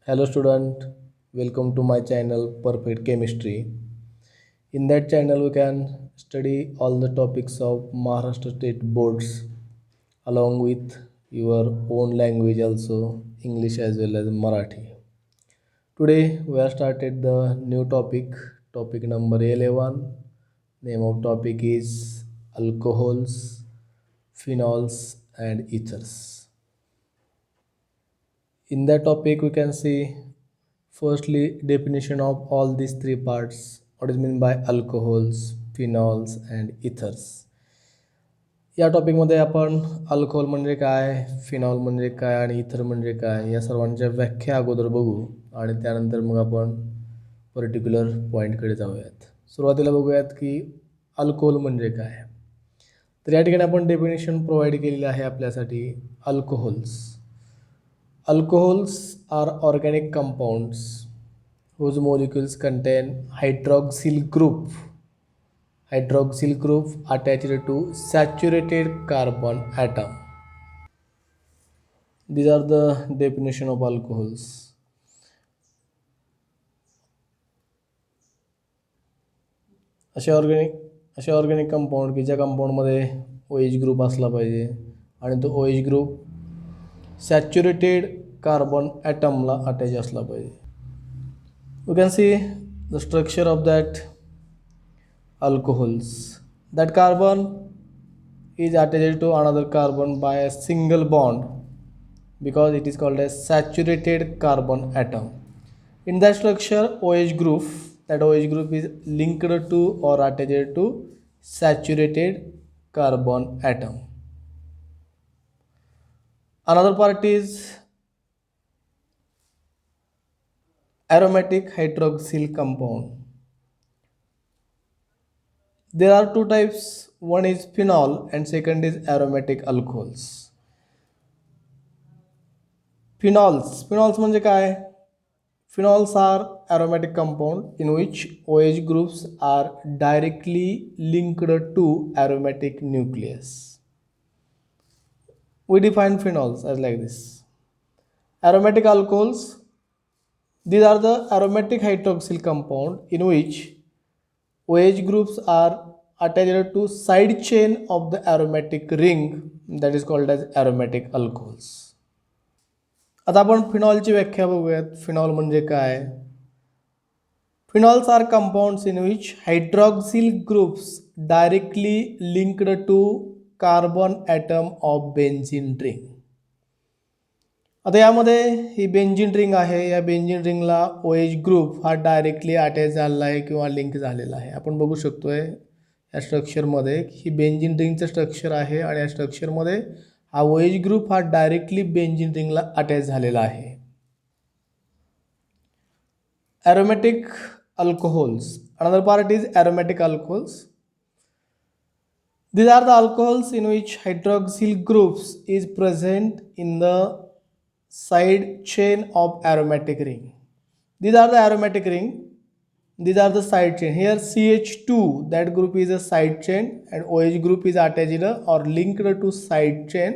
Hello student, welcome to my channel Perfect Chemistry. In that channel we can study all the topics of Maharashtra State boards along with your own language also English as well as Marathi. Today we have started the new topic number 11. Name of topic is alcohols, phenols and ethers. In that topic we can see firstly, definition of all these three parts. What is meant by alcohols, phenols and ethers. या टॉपिकमध्ये आपण alcohol म्हणजे काय, phenol म्हणजे काय आणि इथर म्हणजे काय या सर्वांच्या व्याख्या अगोदर बघू आणि त्यानंतर मग आपण पर्टिक्युलर पॉईंटकडे जाऊयात. सुरुवातीला बघूयात की अल्कोहोल म्हणजे काय. तर या ठिकाणी आपण डेफिनेशन प्रोव्हाइड केलेलं आहे आपल्यासाठी. Alcohols are organic compounds whose molecules contain hydroxyl group attached to saturated carbon atom. These are the definition of alcohols. असे ऑर्गॅनिक कंपाऊंड की ज्या कंपाऊंडमध्ये OH ग्रुप असला पाहिजे आणि तो OH ग्रुप सॅच्युरेटेड कार्बन ॲटमला अटॅच असला पाहिजे. You can see the structure of that alcohols. That carbon is attached to another carbon by a single bond because it is called as saturated carbon atom. In that structure, that OH group is linked to or attached to saturated carbon atom. Another part is aromatic hydroxyl compound. There are two types. One is phenol and second is aromatic alcohols. Phenols म्हणजे काय? Phenols are aromatic compound in which OH groups are directly linked to aromatic nucleus. We define phenols as like this. Aromatic alcohols, these are the aromatic hydroxyl compound in which OH groups are attached to side chain of the aromatic ring that is called as aromatic alcohols. आता आपण फिनॉलची व्याख्या बघूयात. Phenol म्हणजे काय? Phenols are compounds in which hydroxyl groups directly linked to carbon atom of benzene ring. आता यामध्ये ही benzene ring आहे. या बेंझिन रिंगला OH ग्रुप हा डायरेक्टली अटॅच झालेला आहे किंवा लिंक झालेला आहे. आपण बघू शकतोय या स्ट्रक्चरमध्ये ही बेंझिन रिंगचं स्ट्रक्चर आहे आणि या स्ट्रक्चरमध्ये हा OH ग्रुप हा डायरेक्टली बेंझिन रिंगला अटॅच झालेला आहे. Aromatic alcohols. Another part is aromatic alcohols. These are the alcohols in which hydroxyl groups is present in the side chain of aromatic ring. These are the aromatic ring. These are the side chain. Here CH2, that group is a side chain and OH group is attached or linked to side chain.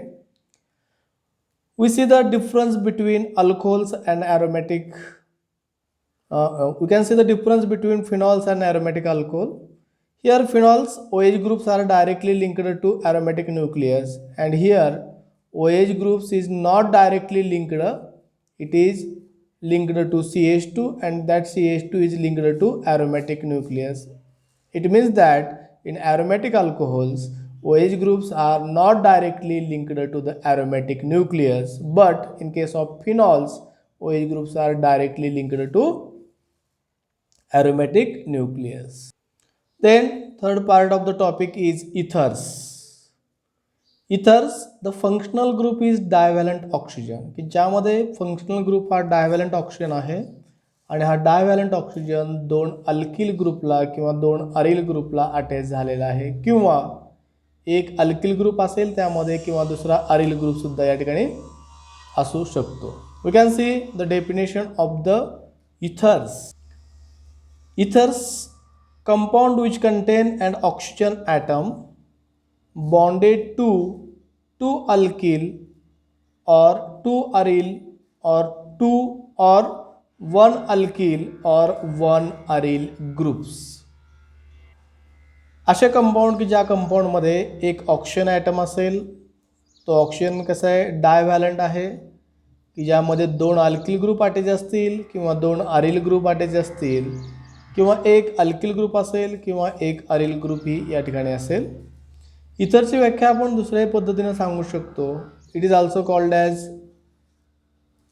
We see the difference between alcohols and aromatic. We can see the difference between phenols and aromatic alcohol. Here phenols, OH groups are directly linked to aromatic nucleus, and here OH groups is not directly linked. It is linked to CH2 and that CH2 is linked to aromatic nucleus. It means that in aromatic alcohols, OH groups are not directly linked to the aromatic nucleus, but in case of phenols, OH groups are directly linked to aromatic nucleus. Then third part of the topic is ethers. Ethers, the functional group is divalent oxygen, की ज्यामध्ये functional group हा डायव्हॅलंट oxygen आहे आणि हा डायव्हॅलंट oxygen दोन alkyl ग्रुपला किंवा दोन अरिल ग्रुपला अटॅच झालेला आहे किंवा एक अल्किल ग्रुप असेल त्यामध्ये किंवा दुसरा अरिल ग्रुप सुद्धा या ठिकाणी असू शकतो. We can see the definition of the ethers. Ethers, compound which contain an oxygen atom bonded to two alkyl or two aryl or two or one alkyl or one aryl groups. असे compound की ज्या कंपाऊंडमध्ये एक oxygen item असेल, तो oxygen कसा आहे डायव्हॅलंट आहे, की ज्यामध्ये 2 अल्किल ग्रुप अटॅच असतील किंवा 2 अरिल ग्रुप अटॅच असतील किंवा एक अल्किल ग्रुप असेल किंवा एक अरिल ग्रुप ही या ठिकाणी असेल. इथरची व्याख्या आपण दुसऱ्या पद्धतीने सांगू शकतो. It is also called as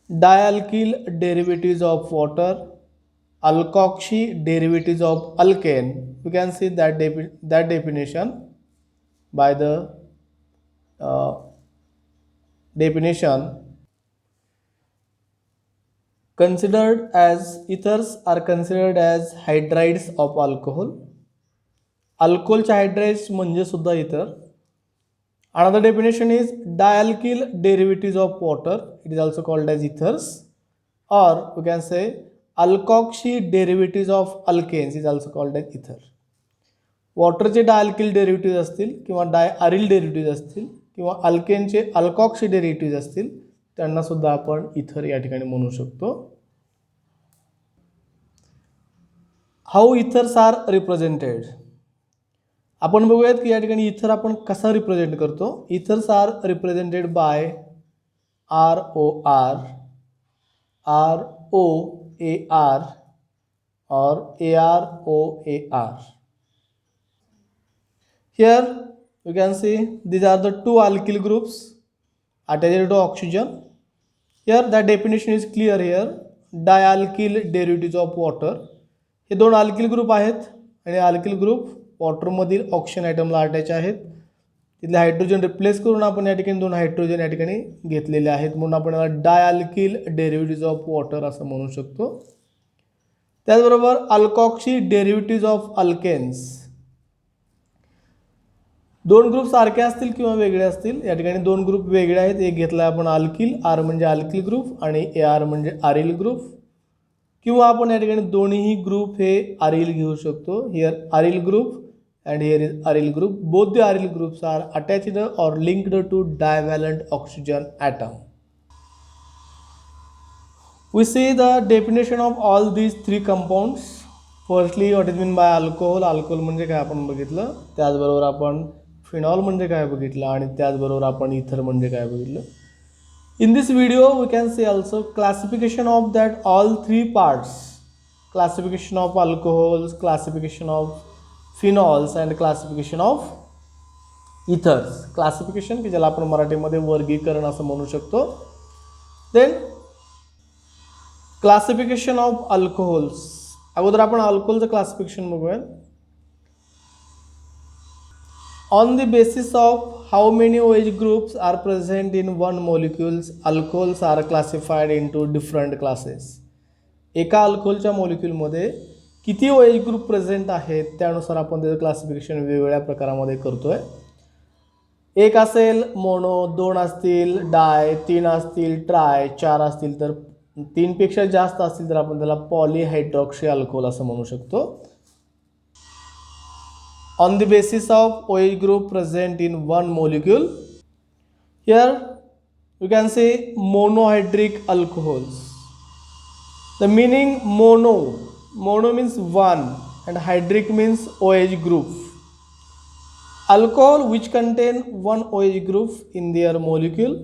dialkyl derivatives of water, alkoxy derivatives of alkane. You can see that definition by the definition. Considered as ethers are considered as hydrides of alcohol. अल्कोहोलचे हायड्राइड्स म्हणजे सुद्धा इथर. Another definition is dialkyl derivatives of water. It is also called as ethers, or you can say alkoxy derivatives of alkanes is also called as ether. वॉटरचे dialkyl derivative असतील किंवा aril derivative असतील किंवा अल्केनचे अल्कॉक्सी derivative असतील त्यांना सुद्धा आपण इथर या ठिकाणी म्हणू शकतो. How ethers are represented. आपण बघूयात की या ठिकाणी इथर आपण कसा रिप्रेझेंट करतो. Ethers are represented by ROR, ROAR or AROAR. Here you can see these are the 2 alkyl groups attached to oxygen. Here the definition is clear here. Dialkyl derivatives of water. हे 2 alkyl group आहेत आणि alkyl group वॉटरमधील oxygen ॲटमला attach आहेत. तिथले hydrogen replace करून आपण या ठिकाणी 2 hydrogen या ठिकाणी घेतलेले आहेत म्हणून आपण याला डायल्किल डेरिव्हेटिव्ज ऑफ वॉटर असं म्हणू शकतो. त्याचबरोबर अल्कॉक्सी डेरिव्हेटिव्ज ऑफ अल्केन्स. 2 ग्रुप सारखे असतील किंवा वेगळे असतील. या ठिकाणी 2 ग्रुप वेगळे आहेत. एक घेतला आपण अल्किल, आर म्हणजे अल्किल ग्रुप आणि AR म्हणजे अरिल ग्रुप, किंवा आपण या ठिकाणी दोन्ही ग्रुप हे अरिल घेऊ शकतो. Here aryl group and here is aryl group. Both the aryl groups are attached or linked to divalent oxygen atom. We see the definition of all these 3 compounds. Firstly, what is meant by alcohol. Alcohol म्हणजे काय आपण बघितलं. त्याचबरोबर आपण phenol म्हणजे काय बघितलं आणि त्याचबरोबर आपण इथर म्हणजे काय बघितलं. In this video we can see also classification of that all 3 parts. Classification of alcohols, classification of phenols and classification of ethers. Classification की ज्याला आपण मराठीमध्ये वर्गीकरण असं म्हणू शकतो. Then classification of alcohols. अगोदर आपण अल्कोहोलचं क्लासिफिकेशन बघूया. On the basis of how many OH groups are present in one molecules, alcohols are classified into different classes. एका अल्कोहोलच्या मॉलिक्यूलमध्ये किती OH ग्रुप प्रेझेंट आहेत त्यानुसार आपण त्याचं क्लासिफिकेशन वेगवेगळ्या प्रकारामध्ये करतोय. एक असेल मोनो, 2 असतील डाय, 3 असतील ट्राय, 4 असतील तर 3 पेक्षा जास्त असतील तर आपण त्याला पॉलीहायड्रॉक्सी अल्कोहोल असं म्हणू शकतो. On the basis of OH group present in one molecule, here you can say monohydric alcohols. The meaning mono means one and hydric means OH group. Alcohol which contain one OH group in their molecule,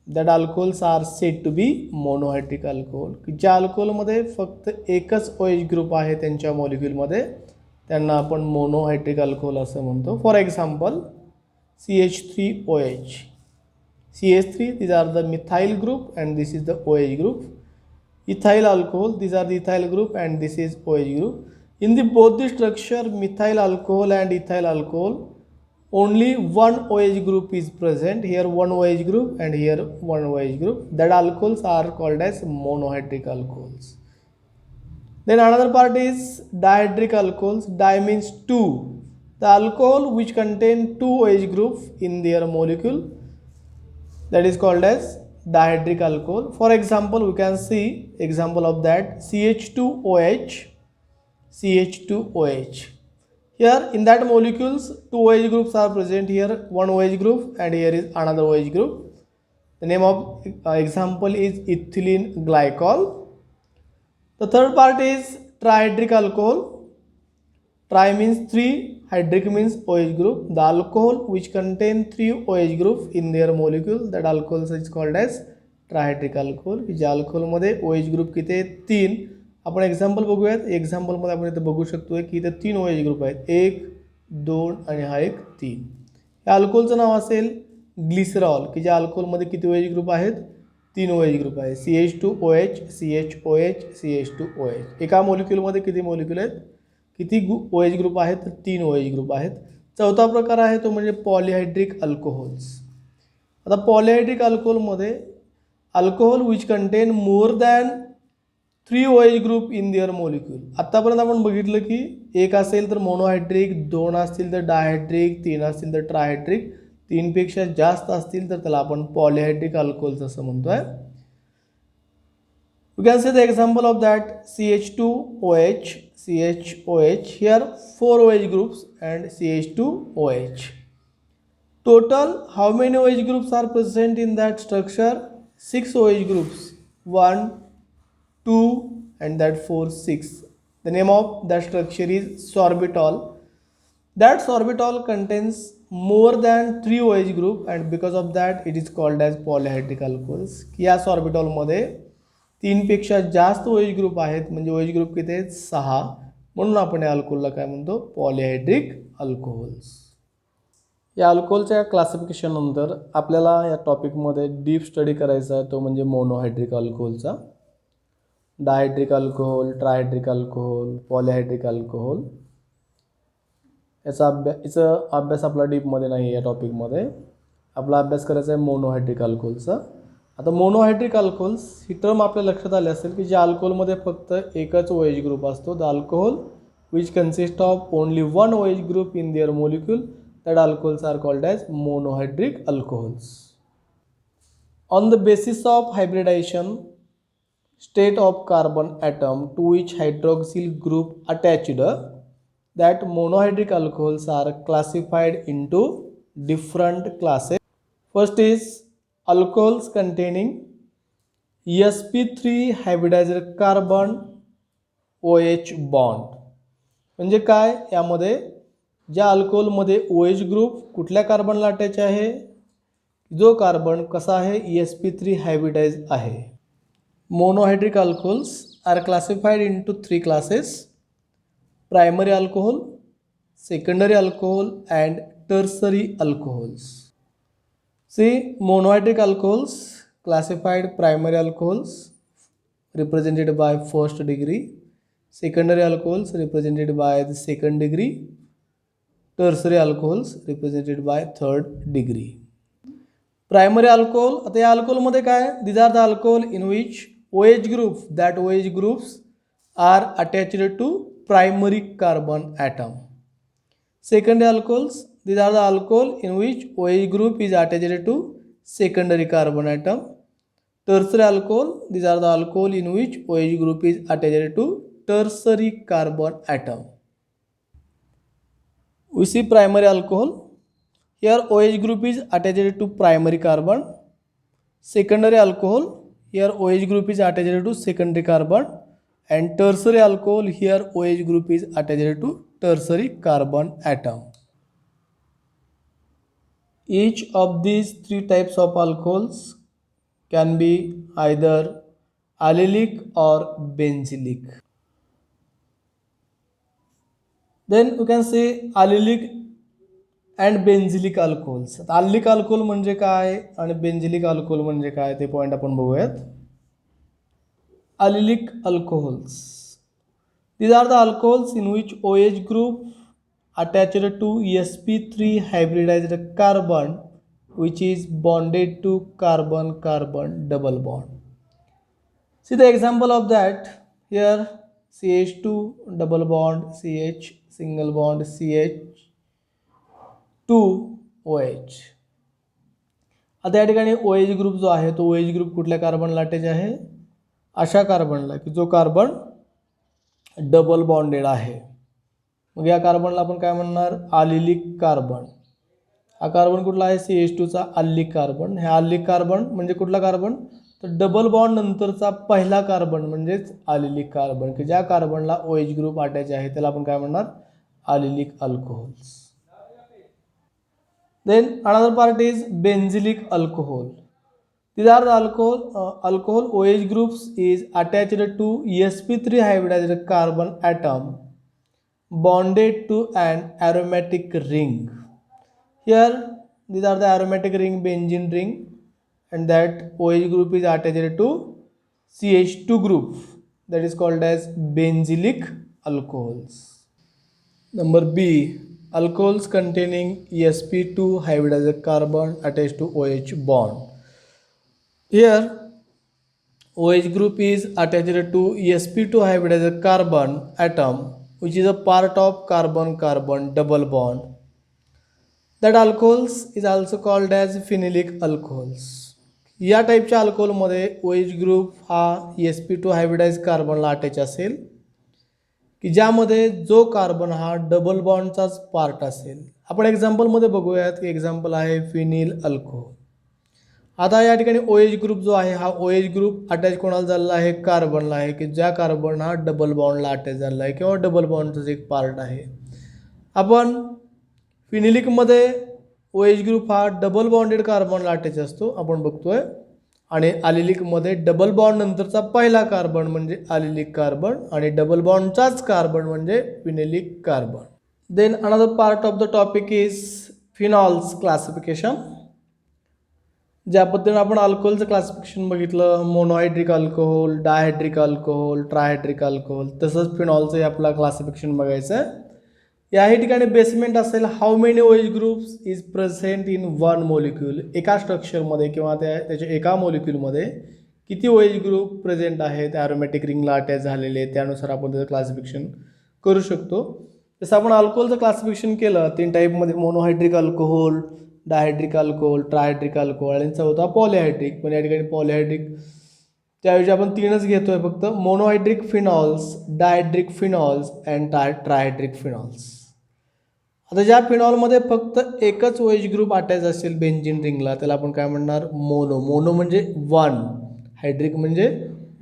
that alcohols are said to be monohydric alcohol. ज्या अल्कोहोलमध्ये फक्त एकच OH group आहे त्यांच्या मॉलिक्यूलमध्ये त्यांना आपण monohydric alcohol असं म्हणतो. For example CH3OH. CH3, these are the methyl group and this is the OH group. Ethyl alcohol, these are the ethyl group and this is OH group. In the both the structure methyl alcohol and ethyl alcohol, only one OH group is present. Here one OH group and here one OH group. That alcohols are called as monohydric alcohols. Then another part is dihydric alcohols. Di means 2. The alcohol which contain 2 OH groups in their molecule, that is called as dihydric alcohol. For example, we can see example of that CH2OH. CH2OH. Here in that molecules 2 OH groups are present. Here one OH group and here is another OH group. The name of example is ethylene glycol. The third part is trihydric alcohol. Tri means 3, hydric means OH group. The alcohol which contain 3 OH groups in their molecule, that alcohol is called as trihydric alcohol. ज्या अल्कोहोलमध्ये OH group किती आहेत 3. आपण example बघूयात. एक्झाम्पलमध्ये आपण इथे बघू शकतो की इथे 3 OH ग्रुप आहेत, 1, 2 आणि हा एक 3. या अल्कोहोलचं नाव असेल ग्लिसरॉल, की ज्या अल्कोहोलमध्ये किती OH ग्रुप आहेत 3 OH ग्रुप आहे. CH2OH, CHOH, CH2OH. एका मॉलिक्यूलमध्ये किती मॉलिक्यूल आहेत, किती OH ग्रुप आहेत तर 3 OH ग्रुप आहेत. चौथा प्रकार आहे तो म्हणजे पॉलिहायड्रिक अल्कोहोल्स. आता पॉलिहायड्रिक अल्कोहोलमध्ये alcohol which contain more than 3 OH group in their molecule. आत्तापर्यंत आपण बघितलं की एक असेल तर मोनोहायड्रिक, 2 असतील तर डायहायड्रिक, 3 असतील तर ट्रायहायड्रिक, 3 पेक्षा जास्त असतील तर त्याला आपण पॉलिहायड्रिक अल्कोहोल्स असं म्हणतोय. You can say the example of that CH2OH, CHOH. Here 4 OH groups and CH2OH. Total how many OH groups are present in that structure? 6 OH groups. 1, 2 and that 4, 6. The name of that structure is sorbitol. That sorbitol contains more than 3 OH group and because of that it is called as polyhydric alcohols. या sorbitol मध्ये 3 पेक्षा जास्त OH group आहेत, म्हणजे OH group किती आहेत 6. म्हणून आपण या अल्कोहोलला काय म्हणतो, पॉलिहायड्रिक अल्कोहोल्स. या अल्कोहोलच्या क्लासिफिकेशन नंतर आपल्याला या टॉपिकमध्ये डीप स्टडी करायचा आहे तो म्हणजे monohydric अल्कोहोलचा. डायहायड्रिक alcohol, trihydric alcohol, पॉलिहायड्रिक alcohol याचा अभ्यास आपला डीपमध्ये नाही. या टॉपिकमध्ये आपला अभ्यास करायचा आहे मोनोहायड्रिक अल्कोहोलचा. आता मोनोहायड्रिक अल्कोहोल्स ही टर्म आपल्या लक्षात आली असेल की ज्या अल्कोहोलमध्ये फक्त एकच OH ग्रुप असतो. The alcohol which consist of only 1 OH group in their molecule, that alcohols are called as monohydric alcohols. On the basis of hybridisation state of carbon atom to which hydroxyl group attached, that monohydric alcohols are classified into different classes. First is alcohols containing sp3 hybridized carbon OH bond. म्हणजे काय, यामध्ये ज्या अल्कोहोलमध्ये OH group कुठल्या कार्बनला attach आहे, जो carbon कसा आहे sp3 hybridise आहे. Monohydric alcohols are classified into 3 classes: primary alcohol, secondary alcohol and tertiary alcohols. See, monohydric alcohols classified: primary alcohols represented by first degree, secondary alcohols represented by the second degree, tertiary alcohols represented by third degree. Primary alcohol, आता या alcohol मध्ये काय, these are the alcohol in which OH groups, that OH groups are attached to primary carbon atom. Secondary alcohols, these are the alcohol in which OH group is attached to secondary carbon atom. Tertiary alcohol, these are the alcohol in which OH group is attached to tertiary carbon atom. We see primary alcohol. Here OH group is attached to primary carbon. Secondary alcohol, here OH group is attached to secondary carbon, and tertiary alcohol, here OH group is attached to tertiary carbon atom. Each of these 3 types of alcohols can be either allylic or benzylic. Then you can say allylic and benzylic alcohols. allylic alcohol म्हणजे काय आणि benzylic alcohol म्हणजे काय ते point आपण बघूयात. allylic alcohols, these are the alcohols in which OH group attached to sp3 hybridized carbon which is bonded to carbon carbon double bond. See the example of that. Here CH2 double bond CH single bond CH 2OH. आता या ठिकाणी OH group जो आहे तो OH group कुठल्या कार्बनला attach आहे, अशा कार्बनला की जो कार्बन डबल बॉन्डेड आहे. मग या कार्बनला आपण काय म्हणणार, allylic कार्बन. हा कार्बन कुठला आहे CH2 चा allylic कार्बन. हे allylic कार्बन म्हणजे कुठला कार्बन, तर डबल बॉन्ड नंतरचा पहिला कार्बन म्हणजेच अलिलिक कार्बन, की ज्या कार्बनला OH ग्रुप अटॅच आहे त्याला आपण काय म्हणणार, अलिलिक alcohols. Then another part is benzylic alcohol. These are the alcohol OH groups is attached to sp3 hybridized carbon atom bonded to an aromatic ring. Here these are the aromatic ring, benzene ring, and that OH group is attached to CH2 group, that is called as benzylic alcohols. Number B, alcohols containing sp2 hybridized carbon attached to OH bond. Here OH group is attached to sp2 hybridized carbon atom, which is a part of carbon-carbon double bond. That alcohols is also called as phenylic alcohols. या टाईपच्या अल्कोहोलमध्ये OH group हा sp2 hybridise कार्बनला attach असेल, की ज्यामध्ये जो carbon हा double बॉन्डचाच part असेल. आपण एक्झाम्पलमध्ये बघूयात, की एक्झाम्पल आहे फिनिल अल्कोहोल. आता या ठिकाणी OH ग्रुप जो आहे हा OH ग्रुप अटॅच कोणाला झालेला आहे, कार्बनला आहे, की ज्या कार्बन हा डबल बॉन्डला अटॅच झालेला आहे किंवा डबल बॉन्डचाच एक पार्ट आहे. आपण फिनिलिकमध्ये OH ग्रुप हा डबल बॉन्डेड कार्बनला अटॅच असतो आपण बघतोय, आणि अलिलिकमध्ये डबल बॉन्ड नंतरचा पहिला कार्बन म्हणजे अलिलिक कार्बन आणि डबल बॉन्डचाच कार्बन म्हणजे vinylic carbon. Then another part of the topic is phenols classification. ज्या पद्धतीने आपण अल्कोहोलचं क्लासिफिकेशन बघितलं, monohydric alcohol, dihydric alcohol, trihydric alcohol, तसंच फिनॉलचं आपला क्लासिफिकेशन बघायचं आहे. याही ठिकाणी बेसमेंट असेल, how many OH groups is present in one molecule. एका स्ट्रक्चरमध्ये किंवा त्याच्या एका मोलिक्यूलमध्ये किती OH ग्रुप प्रेझेंट आहेत, ॲरोमॅटिक रिंगला अटॅच झालेले, त्यानुसार आपण त्याचं क्लासिफिकेशन करू शकतो. जसं आपण अल्कोहोलचं क्लासिफिकेशन केलं 3 टाईपमध्ये, monohydric alcohol, dihydric alcohol, trihydric alcohol आणि चौथा पॉलिहायड्रिक. पण या ठिकाणी पॉलिहायड्रिक त्याऐवजी आपण 3च घेतोय फक्त, monohydric phenols, डायहायड्रिक phenols and ट्रायहायड्रिक phenols. आता ज्या फिनॉलमध्ये फक्त एकच OH ग्रुप अटॅच असेल बेंझिन रिंगला त्याला आपण काय म्हणणार, मोनो. मोनो म्हणजे 1, हायड्रिक म्हणजे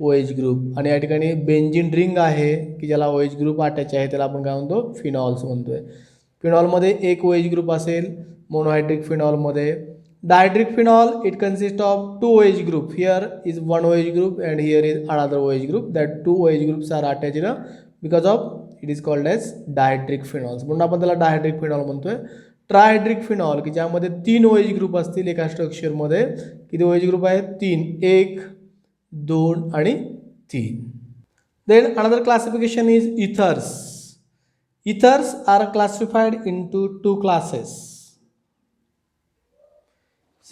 OH ग्रुप, आणि या ठिकाणी बेंझिन रिंग आहे की ज्याला OH ग्रुप अटॅच आहे त्याला आपण काय म्हणतो, फिनॉल्स म्हणतोय. फिनॉलमध्ये एक OH ग्रुप असेल monohydric फिनॉलमध्ये. Dihydric phenol, it consists of 2 OH group. Here is 1 OH group and here is another OH group. That 2 OH groups are attached because of it is called as dihydric phenols. म्हणून आपण त्याला डायहायड्रिक phenol म्हणतोय. ट्रायहायड्रिक phenol की ज्यामध्ये 3 OH group असतील एका स्ट्रक्चरमध्ये. किती OH ग्रुप आहेत, 3, 1, 2 आणि 3. Then another classification is ethers. Ethers are classified into 2 classes.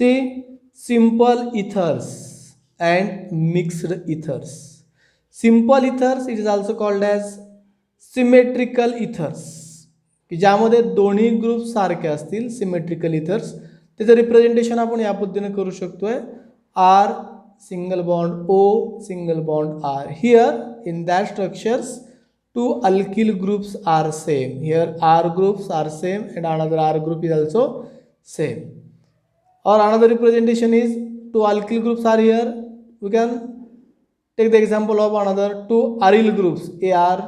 See, simple ethers and mixed ethers. Simple ethers it is also called as symmetrical ethers, की ज्यामध्ये दोन्ही ग्रुप सारखे असतील, सिमेट्रिकल इथर्स. त्याचं रिप्रेझेंटेशन आपण या पद्धतीने करू शकतोय, R single bond O single bond R. Here in that structures 2 alkyl groups are same. Here R groups are same and another R group is also same. Or another representation is 2 alkyl groups are here. We can take the example of another 2 aryl groups, AR,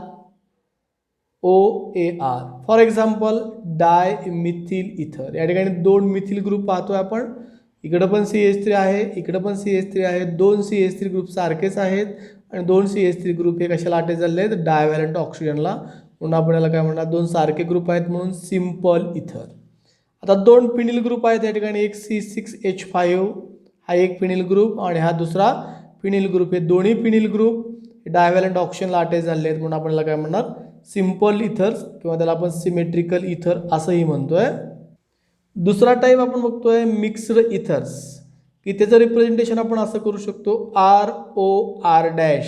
OAR. For example, dimethyl ether. या ठिकाणी 2 methyl group पाहतोय आपण. इकडे पण CH3 आहे, इकडे पण CH3 आहे. 2 CH3 ग्रुप सारखेच आहेत आणि 2 CH3 ग्रुप हे कशाला अटॅच झालेले आहेत, डायव्हॅलंट ऑक्सिजनला. म्हणून आपण याला काय म्हणणार, 2 सारखे ग्रुप आहेत म्हणून सिंपल इथर. आता 2 फिनिल ग्रुप आहेत या ठिकाणी, एक C6H5 हा एक फिनिल ग्रुप आणि हा दुसरा फिनिल ग्रुप. हे दोन्ही फिनिल ग्रुप डायव्हॅलंट ऑक्सिजनला अटॅच झालेले आहेत म्हणून आपण याला काय म्हणणार, सिंपल इथर्स किंवा त्याला आपण सिमेट्रिकल इथर असंही म्हणतोय. दुसरा टाईप आपण बघतोय मिक्स्ड इथर्स, की त्याचं रिप्रेझेंटेशन आपण असं करू शकतो, ROR डॅश.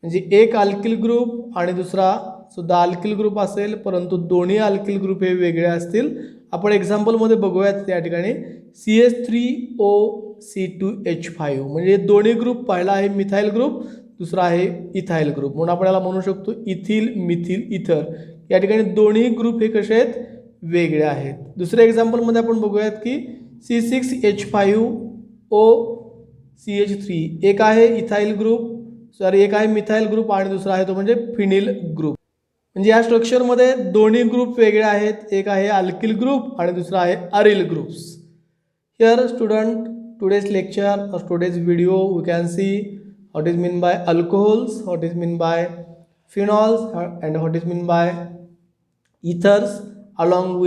म्हणजे एक अल्किल ग्रुप आणि दुसरा सुद्धा अल्किल ग्रुप असेल, परंतु दोन्ही अल्किल ग्रुप हे वेगळे असतील. आपण एक्झाम्पलमध्ये बघूयात या ठिकाणी CH3OC2H5 म्हणजे दोन्ही ग्रुप, पहिला आहे मिथाइल ग्रुप, दुसरा आहे इथाइल ग्रुप. म्हणून आपण याला म्हणू शकतो इथिल मिथिल इथर. या ठिकाणी दोन्ही ग्रुप हे कसे आहेत, वेगळे आहेत. दुसऱ्या एक्झाम्पलमध्ये आपण बघूयात की C6H5O CH3. एक आहे इथाइल ग्रुप, एक आहे मिथाइल ग्रुप आणि दुसरा आहे तो म्हणजे फिनिल ग्रुप. म्हणजे या स्ट्रक्चरमध्ये दोन्ही ग्रुप वेगळे आहेत. एक आहे अल्किल ग्रुप आणि दुसरा आहे aryl groups. Here student, today's lecture or today's video we can see what is mean by alcohols, what is mean by phenols, and what is mean by ethers along with